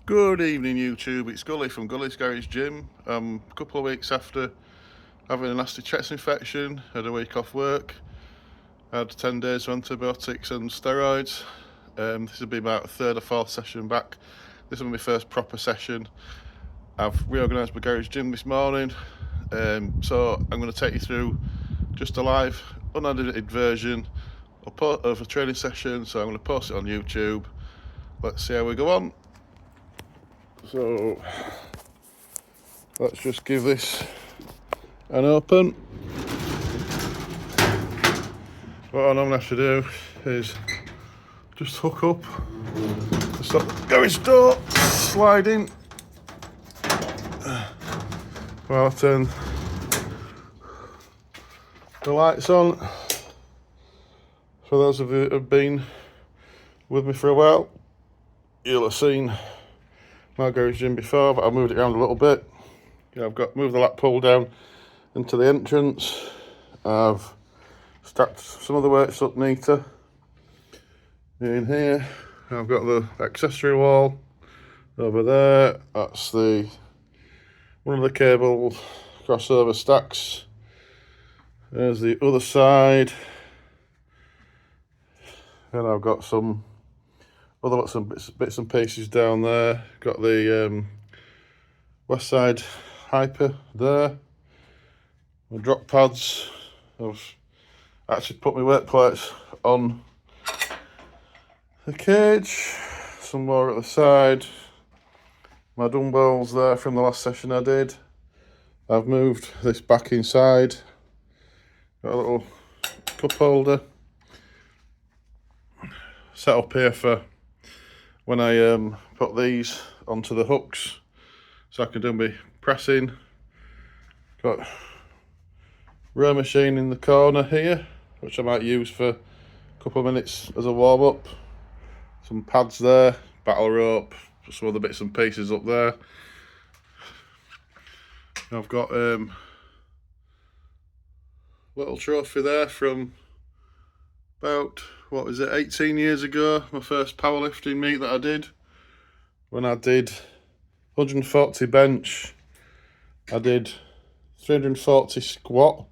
Good evening YouTube, it's Gully from Gully's Garage Gym. A couple of weeks after having a nasty chest infection, had a week off work, had 10 days of antibiotics and steroids. This will be about a third or fourth session back. This will be my first proper session. I've reorganised my garage gym this morning, so I'm going to take you through just a live, unedited version of a training session, so I'm going to post it on YouTube. Let's see how we go on. So let's just give this an open. What I normally have to do is just hook up to stop the garage door sliding while I turn the lights on. For those of you who have been with me for a while, you'll have seen my garage gym before, but I've moved it around a little bit. I've moved the lap pull down into the entrance. I've stacked some of the weights up neater in here. I've got the accessory wall over there. That's one of the cable crossover stacks. There's the other side, and I've got some other bits and pieces down there. Got the west side hyper there. My drop pads. I've actually put my weight plates on the cage. Some more at the side. My dumbbells there from the last session I did. I've moved this back inside. Got a little cup holder set up here for when I put these onto the hooks, so I can do my pressing. Got row machine in the corner here, which I might use for a couple of minutes as a warm up. Some pads there, battle rope, some other bits and pieces up there. I've got little trophy there from about, 18 years ago, my first powerlifting meet that I did. When I did 140 bench, I did 340 squat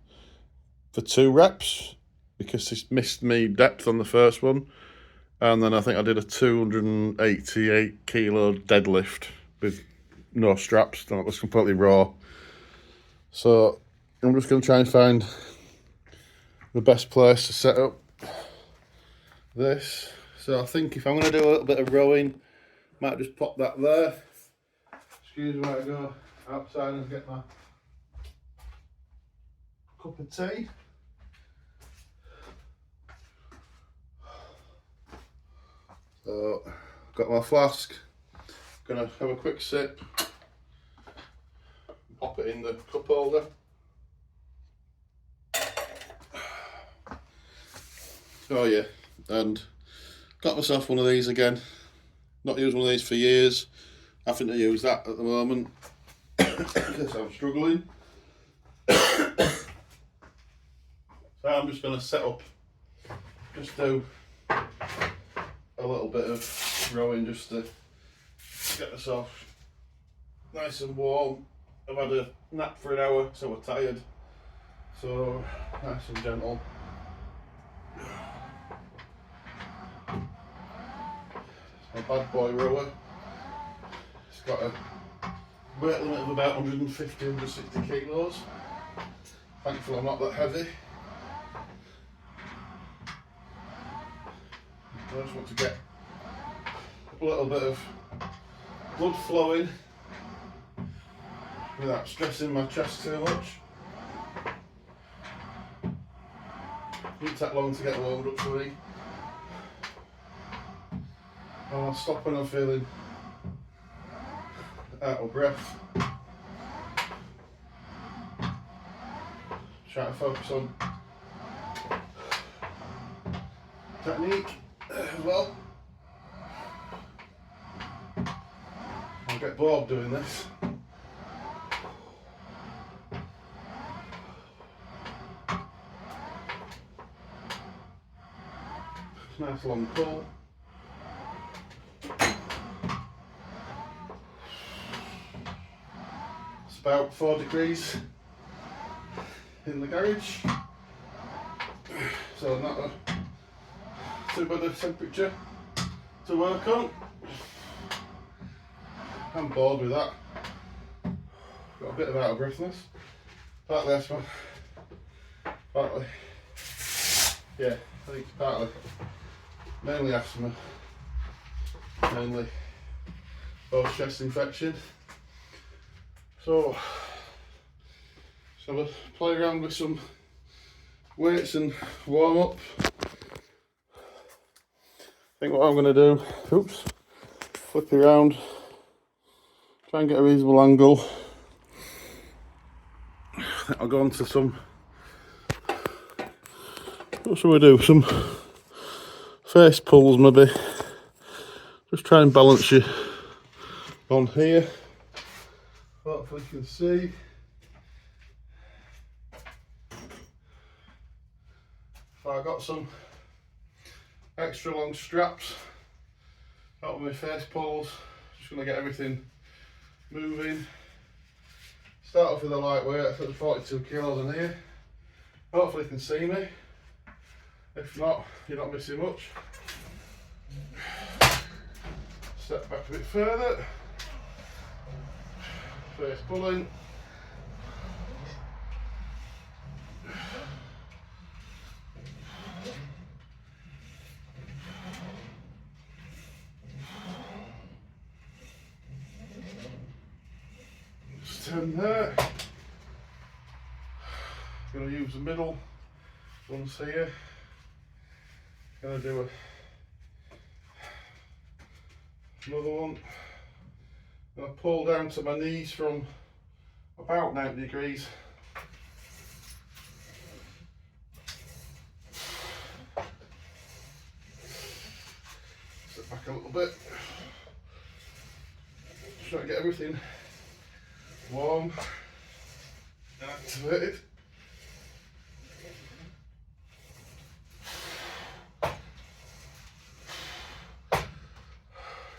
for 2 reps because this missed me depth on the first one. And then I think I did a 288 kilo deadlift with no straps. That was completely raw. So I'm just going to try and find the best place to set up this. So I think if I'm going to do a little bit of rowing, might just pop that there. Excuse me while I go outside and get my cup of tea. So got my flask. Gonna have a quick sip. Pop it in the cup holder. Oh yeah, and got myself one of these again. Not used one of these for years. Having to use that at the moment because I'm struggling. So I'm just going to set up, just do a little bit of rowing just to get myself nice and warm. I've had a nap for an hour, so we're tired. So nice and gentle. A bad boy rower. It's got a weight limit of about 150-160 kilos. Thankfully I'm not that heavy. I just want to get a little bit of blood flowing without stressing my chest too much. Didn't take long to get warmed up for me. I'll stop when I'm feeling out of breath. Try to focus on technique as well. I'll get bored doing this. Nice long pull. about 4 degrees in the garage, so not a too bad a temperature to work on. I'm bored with that. Got a bit of out of breathness. Partly asthma. Partly, yeah, I think it's partly, mainly asthma, mainly post chest infection. So we'll play around with some weights and warm up. I think what I'm going to do, oops, flip it around, try and get a reasonable angle. I'll go on to some, what shall we do, some face pulls maybe. Just try and balance you on here. Hopefully you can see. So I got some extra long straps out of my face pulls. Just going to get everything moving. Start off with a lightweight, I've got 42 kilos in here. Hopefully you can see me. If not, you're not missing much. Step back a bit further. Face pulling. Just turn there. Going to use the middle ones here. Going to do another one. Going to pull down to my knees from about 90 degrees. Step back a little bit. Just try to get everything warm and activated.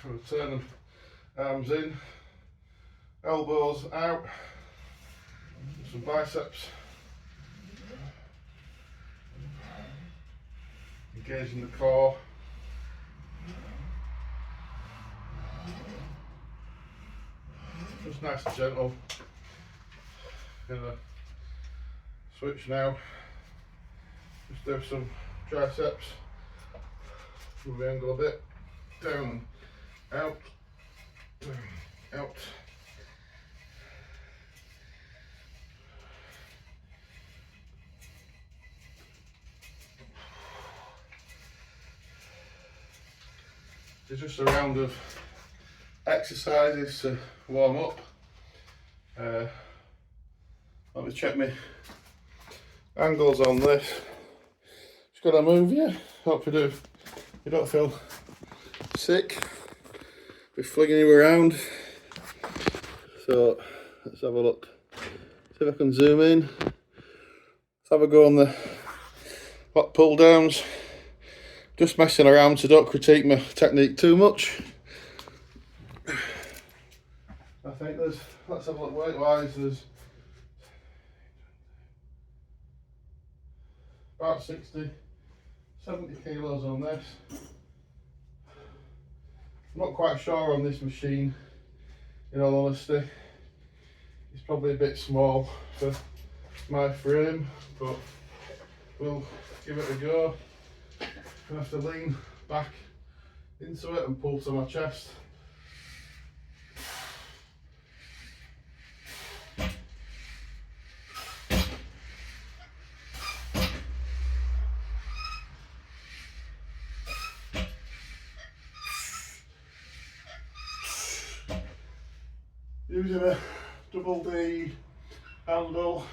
We'll turn them arms in, elbows out, some biceps, engaging the core. Just nice and gentle. Gonna switch now. Just do some triceps. Move the angle a bit. Down, out, down, out. It's just a round of exercises to warm up. Let me check my angles on this. Just gotta move you. Hope you don't feel sick. Be flinging you around. So let's have a look. See if I can zoom in. Let's have a go on the hot pull downs. Just messing around, so don't critique my technique too much. I think let's have a look weight wise, there's about 60, 70 kilos on this. I'm not quite sure on this machine, in all honesty. It's probably a bit small for my frame, but we'll give it a go. I have to lean back into it and pull to my chest. Using a double D handle,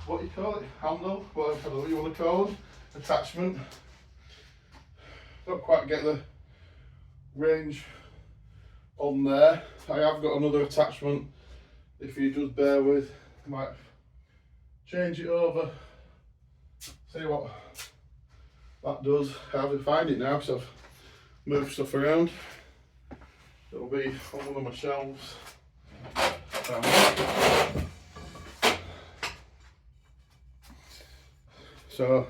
what you call it, handle, whatever you want to call it, attachment. Don't quite get the range on there. I have got another attachment, if you just bear with, I might change it over, see what that does. I have to find it now because I've moved stuff around. It'll be on one of my shelves. So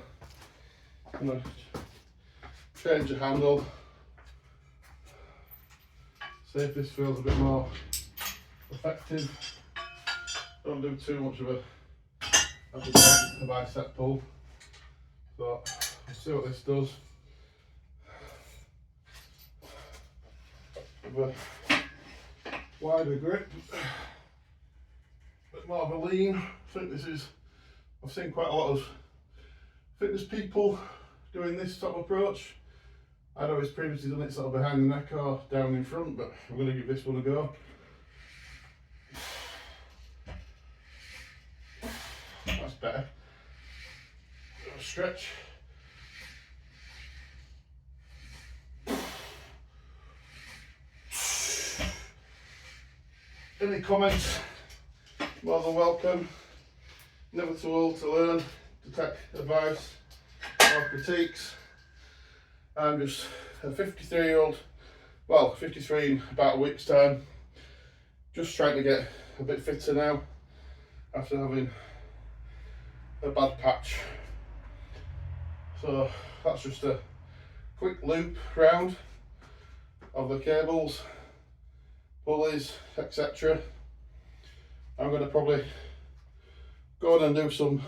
I'm going to change the handle, see if this feels a bit more effective. Don't do too much of a bicep pull, but let's see what this does. With a wider grip, a bit more of a lean. I think this is, I've seen quite a lot of fitness people doing this sort of approach. I'd always previously done it sort of behind the neck or down in front, but I'm going to give this one a go. That's better. Stretch. Any comments? More than welcome. Never too old to learn, to take advice or critiques. I'm just a 53-year-old, well, 53 in about a week's time. Just trying to get a bit fitter now after having a bad patch. So that's just a quick loop round of the cables, pulleys, etc. I'm going to probably go on and do some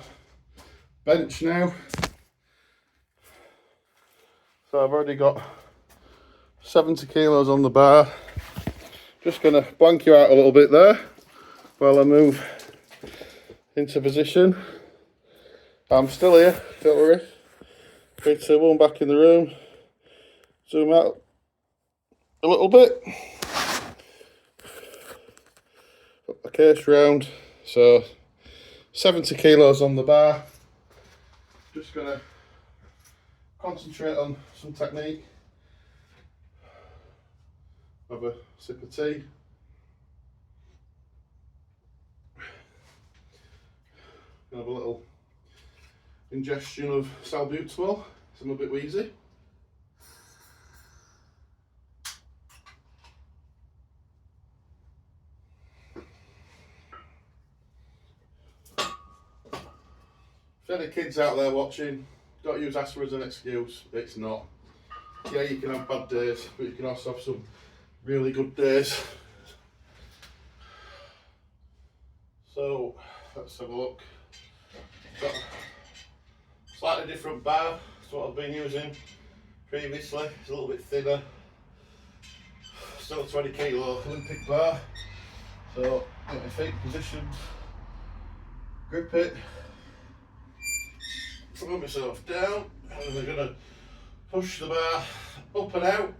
bench now. So I've already got 70 kilos on the bar. Just going to blank you out a little bit there while I move into position. I'm still here, don't worry. 3, 2, 1, back in the room. Zoom out a little bit. Put the case round. So 70 kilos on the bar. Just going to concentrate on some technique. Have a sip of tea. Have a little ingestion of salbutamol, so I'm a bit wheezy. If any kids out there watching, don't use asthma as an excuse, it's not. Yeah, you can have bad days, but you can also have some really good days. So, let's have a look. Got a slightly different bar to what I've been using previously. It's a little bit thinner. Still a 20 kilo Olympic bar. So, get my feet positioned, grip it, put myself down, and I'm going to push the bar up and out.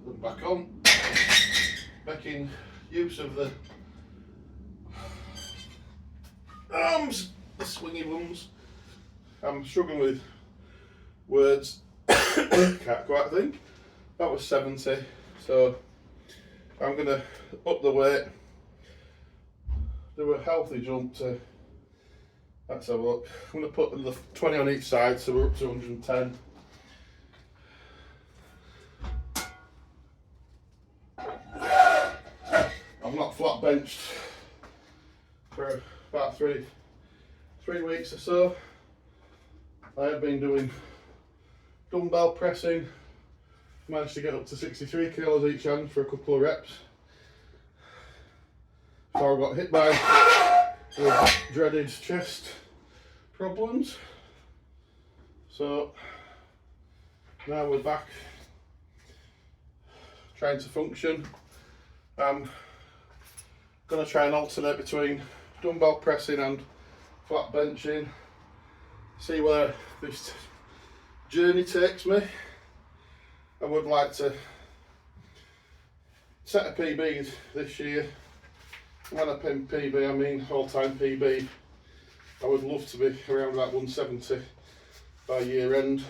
And back on, making use of the arms, the swingy ones. I'm struggling with words, can't quite think. That was 70, so I'm going to up the weight, do a healthy jump to, let's have a look. I'm going to put the 20 on each side, so we're up to 110. I've not flat benched for about three weeks or so. I have been doing dumbbell pressing, managed to get up to 63 kilos each hand for a couple of reps before I got hit by the dreaded chest problems. So now we're back trying to function. I'm going to try and alternate between dumbbell pressing and flat benching, see where this journey takes me. I would like to set a PB this year. When I pin PB, I mean all-time PB. I would love to be around about 170 by year end.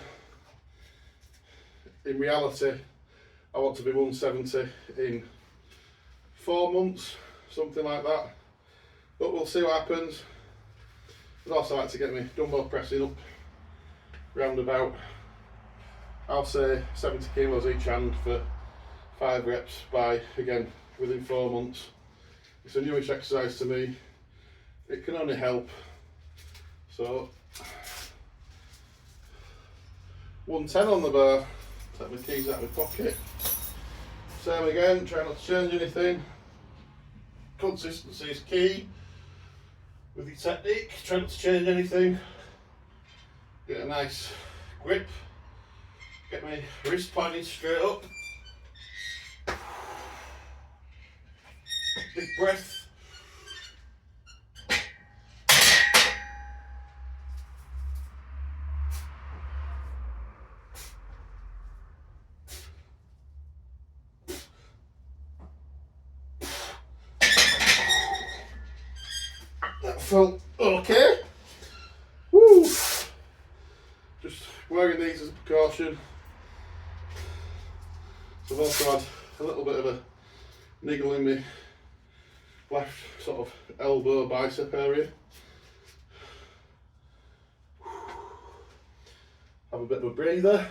in reality I want to be 170 in 4 months, something like that, but we'll see what happens. I'd also like to get my dumbbell pressing up round about, I'll say 70 kilos each hand for 5 reps by, again, within 4 months. It's a newish exercise to me, it can only help. So 110 on the bar, take my keys out of my pocket. Same again, try not to change anything. Consistency is key with your technique, try not to change anything. Get a nice grip, get my wrist pointing straight up. Big breath. That felt okay. Woo! Just wearing these as a precaution. So I've also had a little bit of a niggle in my left sort of elbow bicep area. Have a bit of a breather.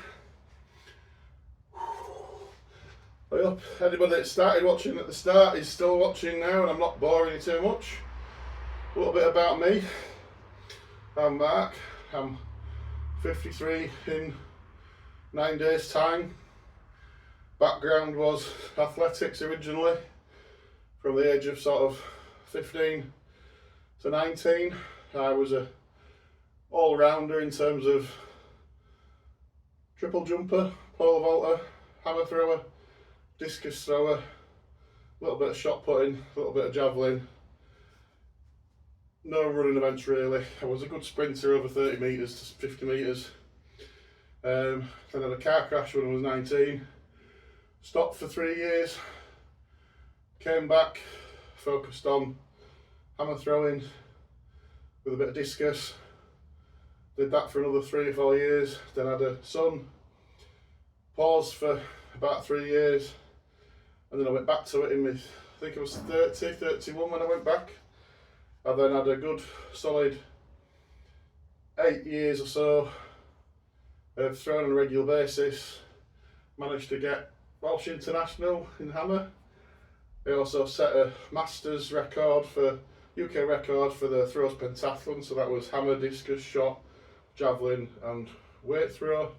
I hope anybody that started watching at the start is still watching now and I'm not boring you too much. A little bit about me. I'm Mark. I'm 53 in 9 days' time. Background was athletics originally, from the age of sort of 15 to 19. I was a all-rounder in terms of triple jumper, pole vaulter, hammer thrower, discus thrower, a little bit of shot putting, a little bit of javelin. No running events really. I was a good sprinter over 30 metres to 50 metres. Then I had a car crash when I was 19. Stopped for 3 years. Came back, focused on hammer throwing with a bit of discus. Did that for another 3 or 4 years. Then had a son. Paused for about 3 years. And then I went back to it in my, I think it was 31 when I went back. I then had a good solid 8 years or so of throwing on a regular basis. Managed to get Welsh International in hammer. I also set a Masters record for, UK record for the throws pentathlon, so that was hammer, discus, shot, javelin and weight throw.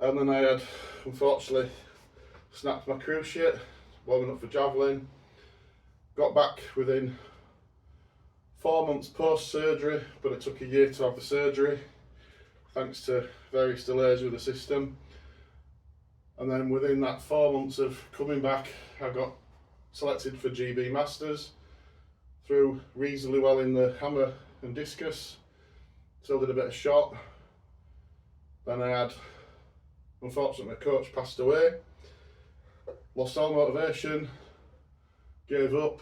And then I had, unfortunately, snapped my cruciate, warming up for javelin. Got back within 4 months post-surgery, but it took a year to have the surgery, thanks to various delays with the system. And then within that 4 months of coming back, I got selected for GB Masters, threw reasonably well in the hammer and discus, still did a bit of shot. Then I had, unfortunately, my coach passed away, lost all motivation, gave up.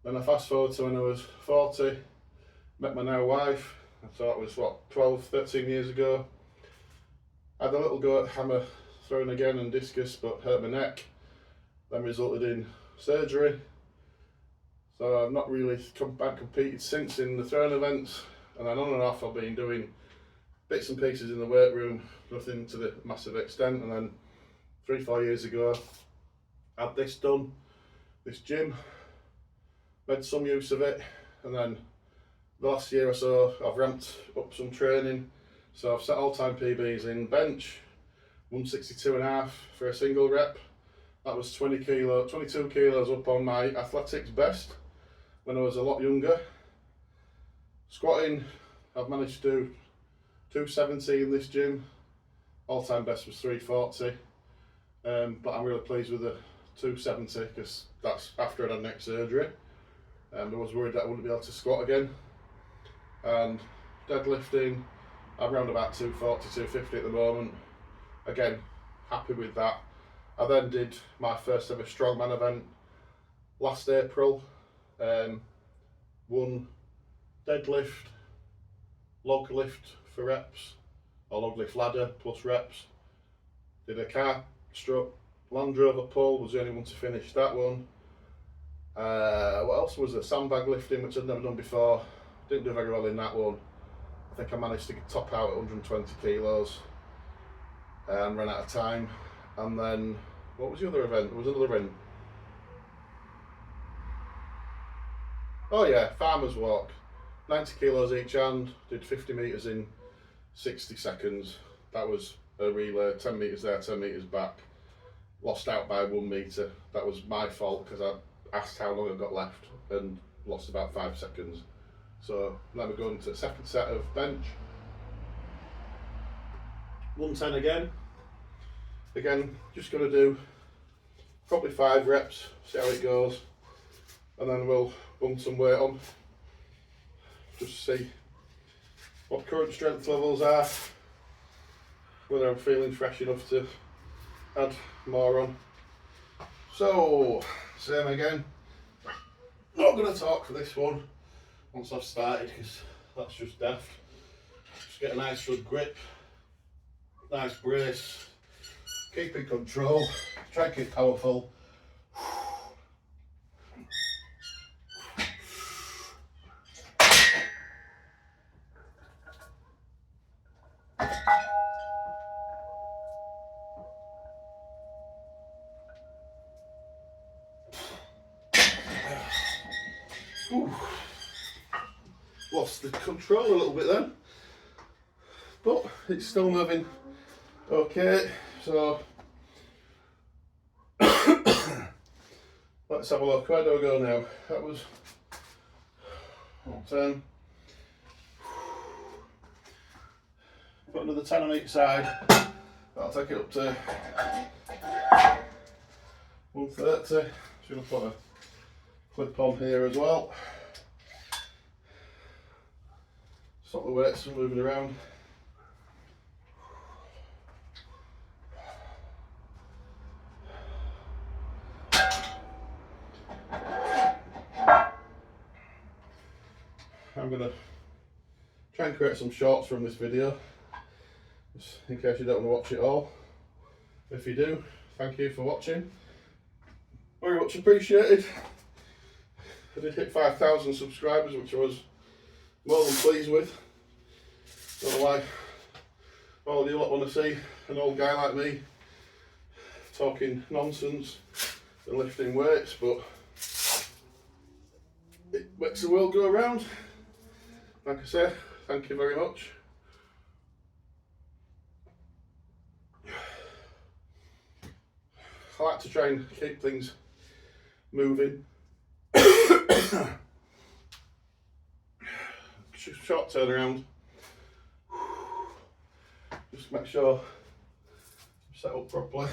Then I fast forward to when I was 40, met my now wife, so it was what, 12, 13 years ago. Had a little go at hammer throwing again and discus, but hurt my neck, then resulted in surgery. So I've not really competed since in the throwing events, and then on and off I've been doing bits and pieces in the weight room, nothing to the massive extent. And then 3 or 4 years ago, had this done, this gym, made some use of it, and then the last year or so I've ramped up some training. So I've set all-time PBs in bench, 162.5 for a single rep. That was 22 kilos up on my athletics best when I was a lot younger. Squatting, I've managed to do 270 in this gym. All-time best was 340, but I'm really pleased with the 270 because that's after I had neck surgery. I was worried that I wouldn't be able to squat again. And deadlifting, I'm around about 240, 250 at the moment. Again, happy with that. I then did my first ever strongman event last April. Won deadlift, log lift for reps, a log lift ladder plus reps. Did a car stroke Land Rover pull, was the only one to finish that one. What else was there? Sandbag lifting, which I'd never done before. Didn't do very well in that one. I think I managed to top out at 120 kilos and ran out of time. And then, what was the other event? There was another event. Oh yeah, farmer's walk. 90 kilos each hand, did 50 metres in 60 seconds. That was a relay, 10 metres there, 10 metres back. Lost out by 1 metre. That was my fault because I asked how long I got left and lost about 5 seconds. So now we're going to the second set of bench. 110 again. Again, just going to do probably 5 reps, see how it goes. And then we'll bump some weight on. Just see what current strength levels are. Whether I'm feeling fresh enough to add more on. So, same again. Not going to talk for this one once I've started because that's just daft. Just get a nice good grip, nice brace, keep in control, try and keep powerful. Lost the control a little bit then, but it's still moving okay, so let's have a look. Where do I go now? That was 10. Put another 10 on each side. That'll take it up to 130. Just going to put a clip on here as well. Stop the weights from moving around. I'm going to try and create some shorts from this video, just in case you don't want to watch it all. If you do, thank you for watching. Very much appreciated. I did hit 5,000 subscribers, which I was more than pleased with. Don't know why all of you lot want to see an old guy like me talking nonsense and lifting weights, but it makes the world go around. Like I say, thank you very much. I like to try and keep things moving. Short turnaround. Just make sure I'm set up properly.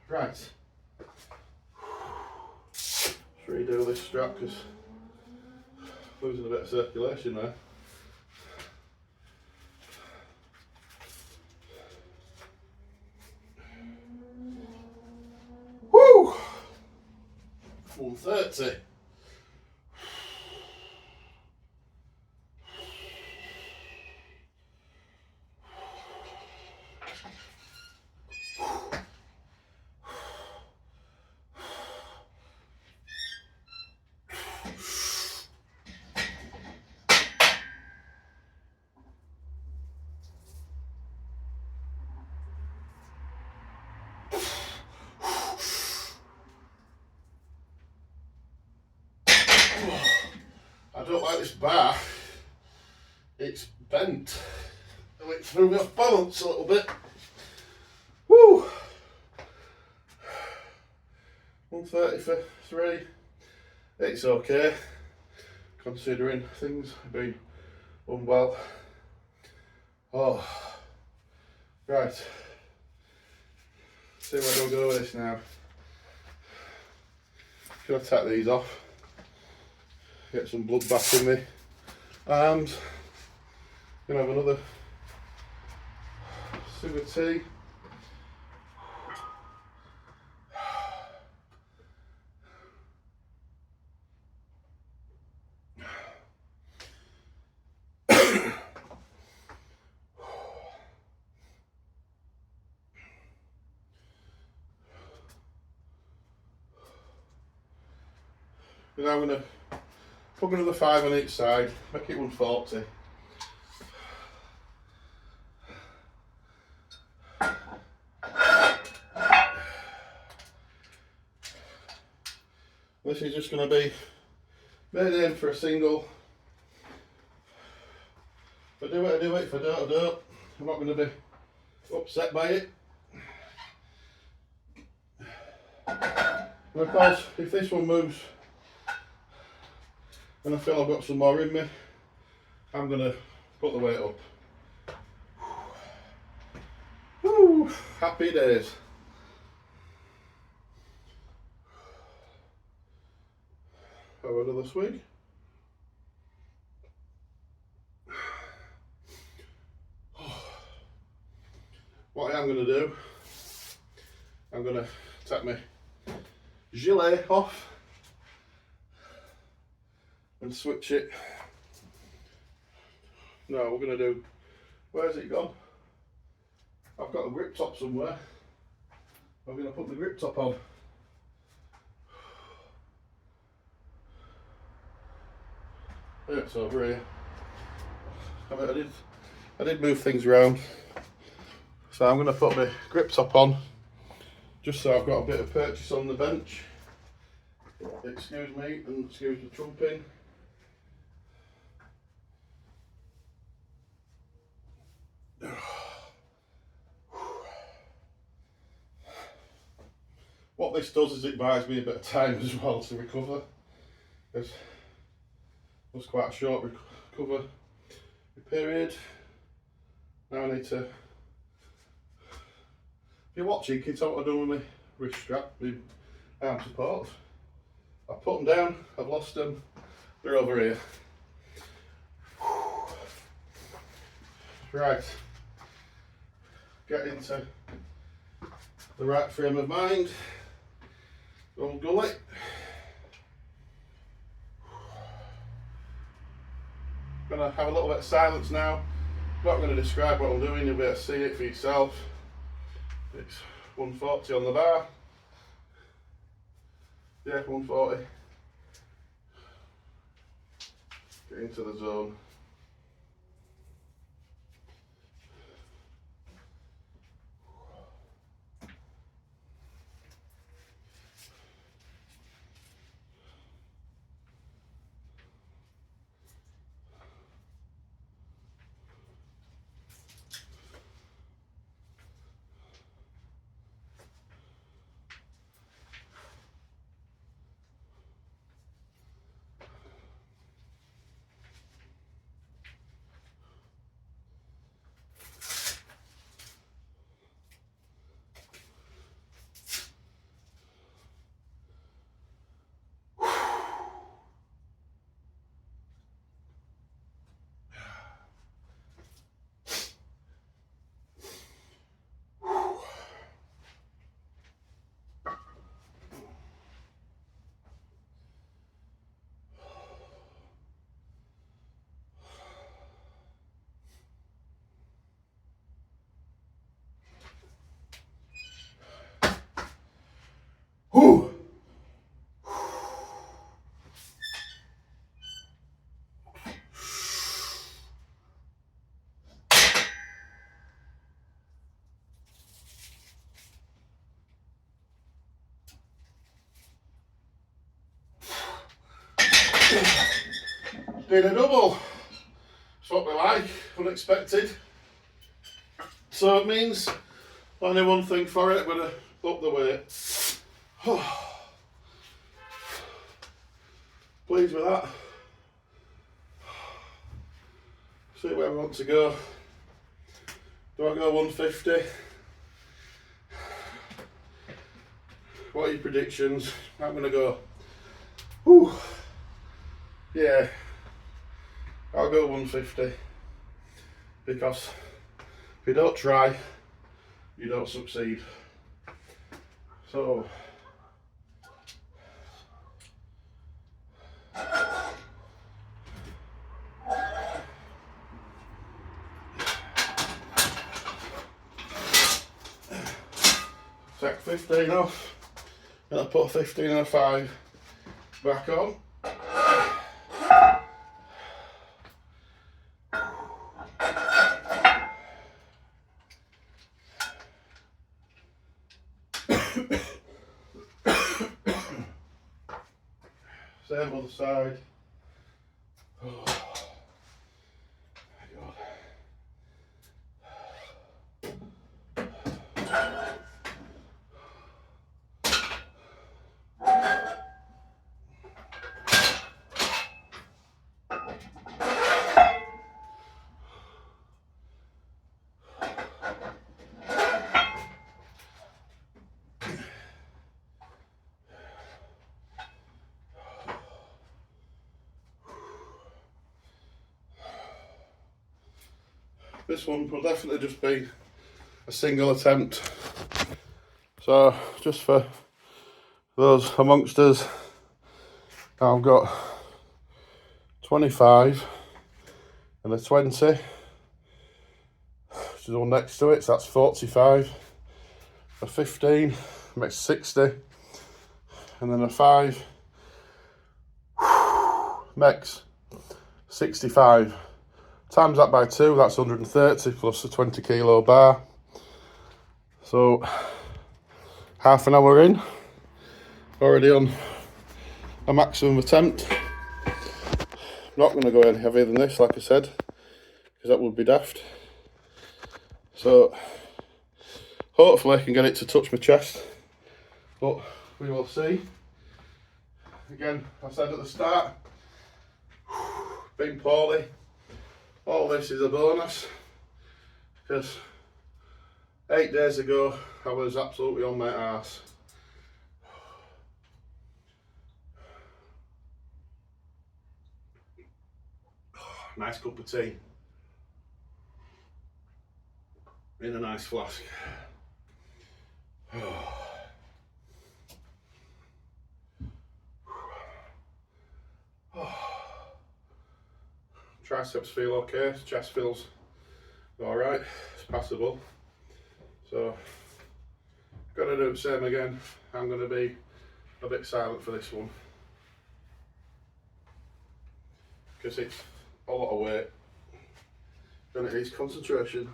Right. Let's redo this strap because losing a bit of circulation there. Woo! 130. I don't like this bar. It's bent. And it threw me off balance a little bit. Woo! 130 for 3. It's okay, considering things have been unwell. Oh, right. See where do I go with this now? Should I take these off? Get some blood back in me, and gonna have another sip of tea. And I'm going to plug another 5 on each side, make it 140. This is just going to be made in for a single. If I do it, I do it. If I don't, I don't. I'm not going to be upset by it. And of course, if this one moves and I feel I've got some more in me, I'm going to put the weight up. Woo, happy days. Have another swig. What I am going to do, I'm going to take my gilet off and switch it. No, we're going to do, where's it gone? I've got a grip top somewhere. I'm going to put the grip top on. Yeah, it's over here. I did move things around. So I'm going to put my grip top on, just so I've got a bit of purchase on the bench. Excuse me, and excuse the trumping. What this does is it buys me a bit of time as well to recover. It was quite a short recovery period. Now I need to, if you're watching, can you tell what I've done with my wrist strap, my arm supports? I put them down, I've lost them, they're over here. Right, get into the right frame of mind. Old gully. I'm going to have a little bit of silence now. I'm not going to describe what I'm doing, you'll be able to see it for yourself. It's 140 on the bar. Yeah, 140. Get into the zone. Whew. Did a double. That's what we like, unexpected. So it means only one thing for it, I'm going to up the weight. Pleased with that. See where we want to go. Do I go 150? What are your predictions? I'm going to go. Whew. Yeah, I'll go 150 because if you don't try, you don't succeed. So take 15 off, and I put 15 and a 5 Back on. Same other side. Oh, my God. This one will definitely just be a single attempt. So just for those amongst us, I've got 25 and a 20, which is all next to it, so that's 45. A 15 makes 60, and then a 5 makes 65. Times that by 2, that's 130 plus a 20 kilo bar. So half an hour in, already on a maximum attempt. Not going to go any heavier than this, like I said, because that would be daft. So hopefully I can get it to touch my chest, but we will see. Again, I said at the start, being poorly, all this is a bonus, because 8 days ago I was absolutely on my arse. Nice cup of tea in a nice flask. Triceps feel okay, chest feels alright, it's passable. So, gotta do the same again. I'm gonna be a bit silent for this one, because it's a lot of weight and it needs concentration.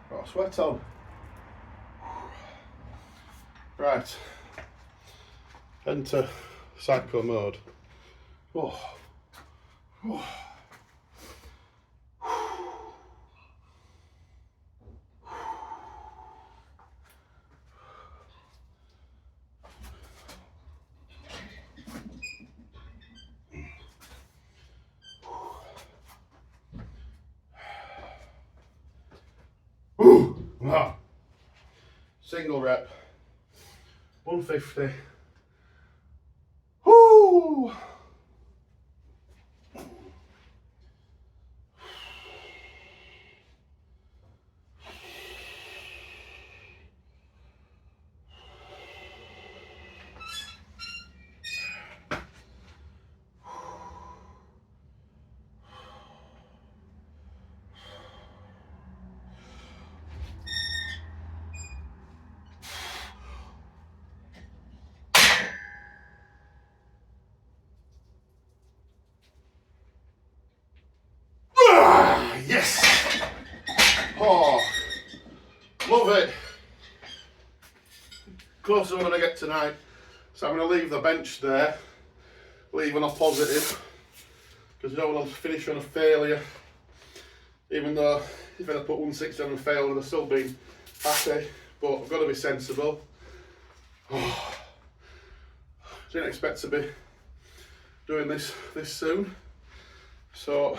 Got a sweat on. Right, enter psycho mode. Oh. Oh. Ah. Single rep, 150. Woo! Yes! Oh, love it. Closer I'm going to get tonight. So I'm going to leave the bench there, leave on a positive, because you don't want to finish on a failure. Even though if I put 160 on and fail, I'd have still been happy, but I've got to be sensible. Oh, didn't expect to be doing this soon. So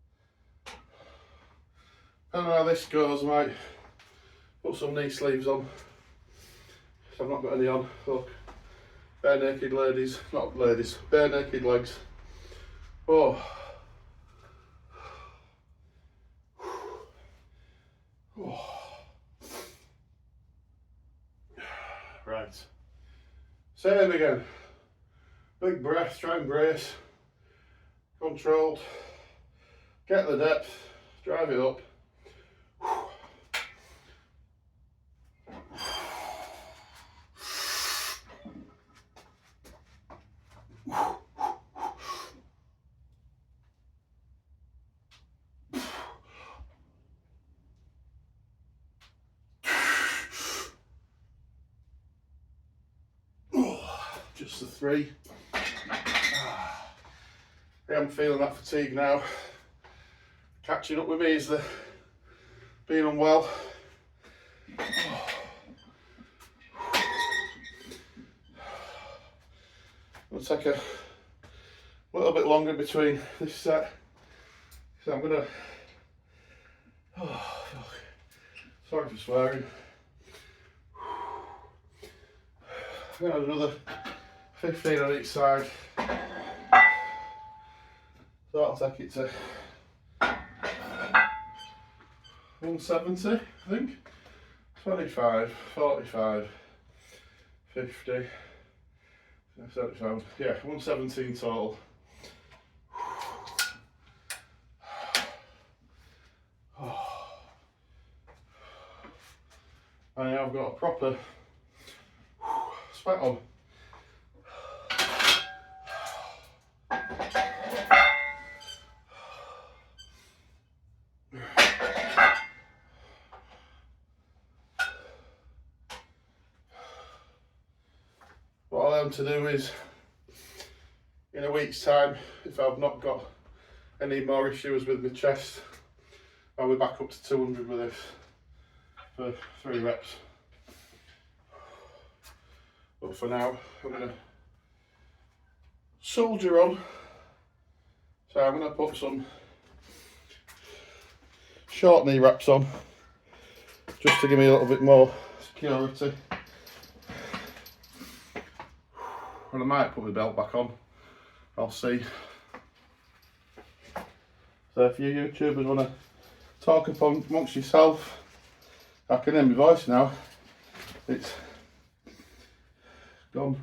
I don't know how this goes. I might put some knee sleeves on. I've not got any on. Look, bare naked ladies, not ladies, bare naked legs. Oh. Oh. Right. Same again. Big breath, try and brace. Controlled. Get the depth, drive it up. Just the 3. I am feeling that fatigue now. Catching up with me is the being unwell. It'll take a little bit longer between this set, so I'm gonna. Oh, fuck. Sorry for swearing. I'm gonna do another 15 on each side. So that'll take it to 170, I think. 25, 45, 50, 75, yeah, 117 total. And now I've got a proper sweat on. What I aim to do is, in a week's time, if I've not got any more issues with my chest, I'll be back up to 200 with this for 3 reps. But for now, I'm going to soldier on. So I'm going to put some short knee wraps on, just to give me a little bit more security. And I might put my belt back on, I'll see. So if you YouTubers want to talk amongst yourself, I can hear my voice now. It's gone.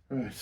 Right.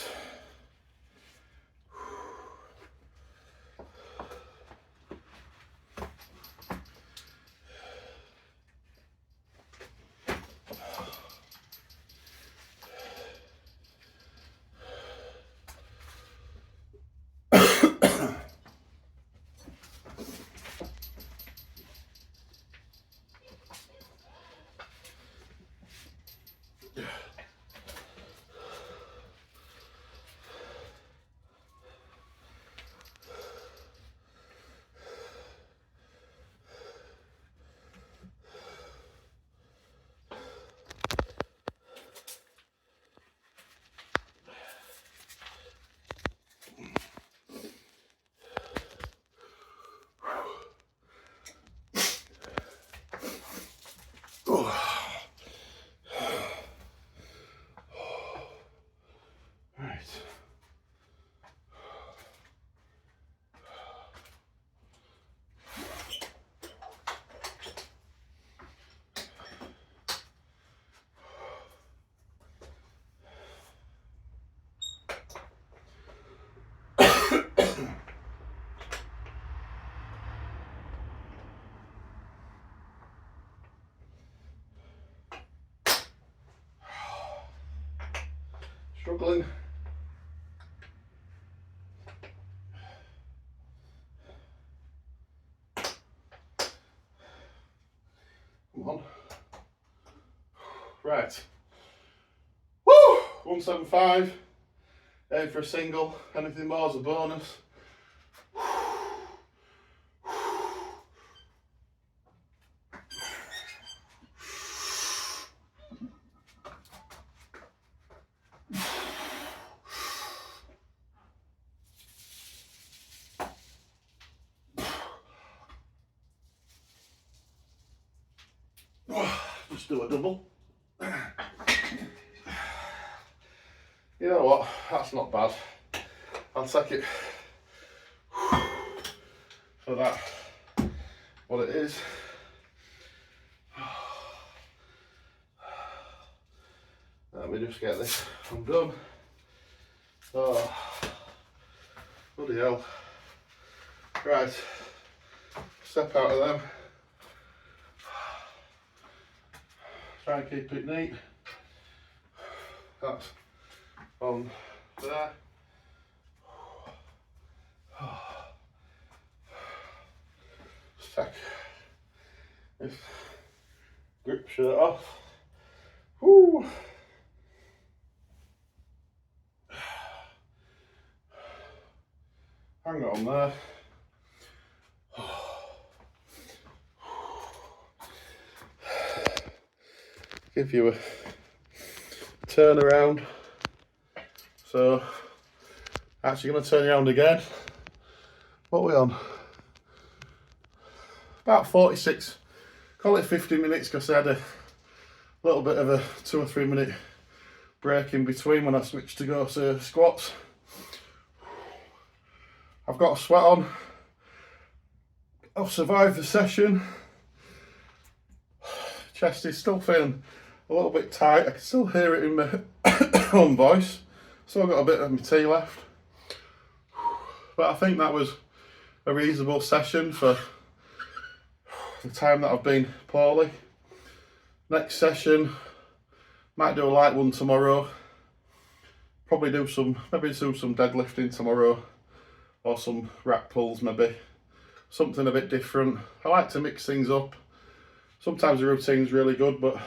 Struggling. Come on. Right. Woo! 175. Aim for a single. Anything more is a bonus. just do a double. You know what, that's not bad. I'll take it for that, what it is. Let me just get this undone. Oh, bloody hell. Right, step out of them. Try and keep it neat. That's on there. Just take this grip shirt off. Woo. Hang on there. Give you a turn around. So, actually going to turn you around again. What are we on? About 46, call it 50 minutes, because I had a little bit of a 2 or 3 minute break in between when I switched to go to squats. I've got a sweat on. I've survived the session. Chest is still feeling a little bit tight. I can still hear it in my own voice. Still got a bit of my tea left. But I think that was a reasonable session for the time that I've been poorly. Next session, might do a light one tomorrow. Probably maybe do some deadlifting tomorrow, or some rack pulls maybe. Something a bit different. I like to mix things up. Sometimes the routine's really good, but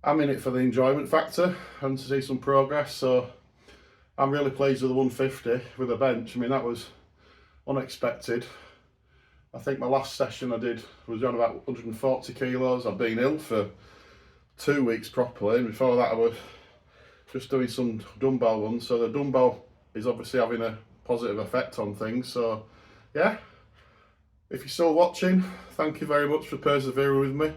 I'm in it for the enjoyment factor and to see some progress. So I'm really pleased with the 150 with a bench. I mean, that was unexpected. I think my last session I did was around about 140 kilos. I've been ill for 2 weeks properly, and before that I was just doing some dumbbell ones. So the dumbbell is obviously having a positive effect on things. So yeah, if you're still watching, thank you very much for persevering with me.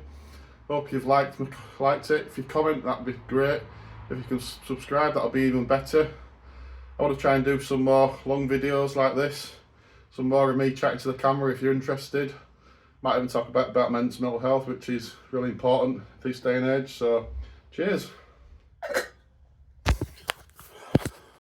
Hope you've liked it. If you comment, that'd be great. If you can subscribe, that'll be even better. I want to try and do some more long videos like this. Some more of me chatting to the camera if you're interested. Might even talk about men's mental health, which is really important this day and age. So, cheers.